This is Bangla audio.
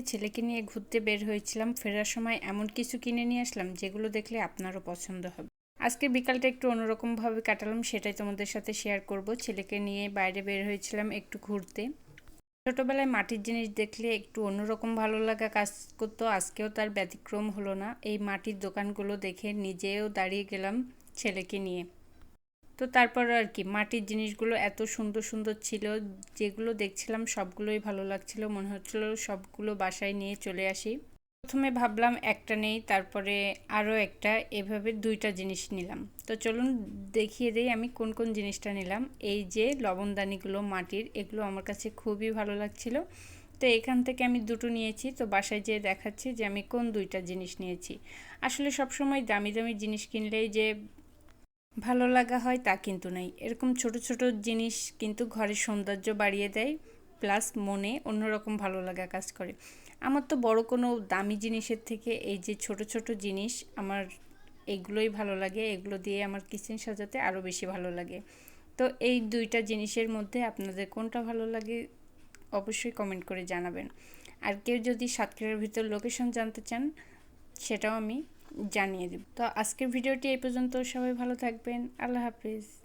ছেলেকে নিয়ে ঘুরতে বের হয়েছিলাম। ফেরার সময় এমন কিছু কিনে নিয়ে আসলাম যেগুলো দেখলে আপনারও পছন্দ হবে। আজকের বিকালটা একটু অন্যরকমভাবে কাটালাম, সেটাই তোমাদের সাথে শেয়ার করব। ছেলেকে নিয়ে বাইরে বের হয়েছিলাম একটু ঘুরতে। ছোটবেলায় মাটির জিনিস দেখলে একটু অন্যরকম ভালো লাগা কাজ করতো, আজকেও তার ব্যতিক্রম হলো না। এই মাটির দোকানগুলো দেখে নিজেও দাঁড়িয়ে গেলাম ছেলেকে নিয়ে। তো তারপর আর কি, মাটির জিনিসগুলো এত সুন্দর সুন্দর ছিল, যেগুলো দেখছিলাম সবগুলোই ভালো লাগছিল, মনে হচ্ছিল সবগুলো বাসায় নিয়ে চলে আসি। প্রথমে ভাবলাম একটা নেই, তারপরে আরও একটা, এভাবে দুইটা জিনিস নিলাম। তো চলুন দেখিয়ে দেই আমি কোন কোন জিনিসটা নিলাম। এই যে লবণদানিগুলো মাটির, এগুলো আমার কাছে খুবই ভালো লাগছিল। তো এখান থেকে আমি দুটো নিয়েছি। তো বাসায় যেয়ে দেখাচ্ছি যে আমি কোন দুইটা জিনিস নিয়েছি। আসলে সবসময় দামি দামি জিনিস কিনলেই যে ভালো লাগা হয় তা কিন্তু নাই। এরকম ছোট ছোট জিনিস কিন্তু ঘরের সৌন্দর্য বাড়িয়ে দেয়, প্লাস মনে অন্যরকম ভালো লাগা কাজ করে। আমার তো বড় কোনো দামি জিনিসের থেকে এই যে ছোট ছোট জিনিস, আমার এগুলোই ভালো লাগে। এগুলো দিয়ে আমার কিচেন সাজাতে আরও বেশি ভালো লাগে। তো এই দুইটা জিনিসের মধ্যে আপনাদের কোনটা ভালো লাগে অবশ্যই কমেন্ট করে জানাবেন। আর কেউ যদি সাতক্ষীরার ভিতর লোকেশন জানতে চান, সেটাও আমি জানিয়ে দেব। তো আজকের ভিডিওটি এই পর্যন্ত। সবাই ভালো থাকবেন। আল্লাহ হাফিজ।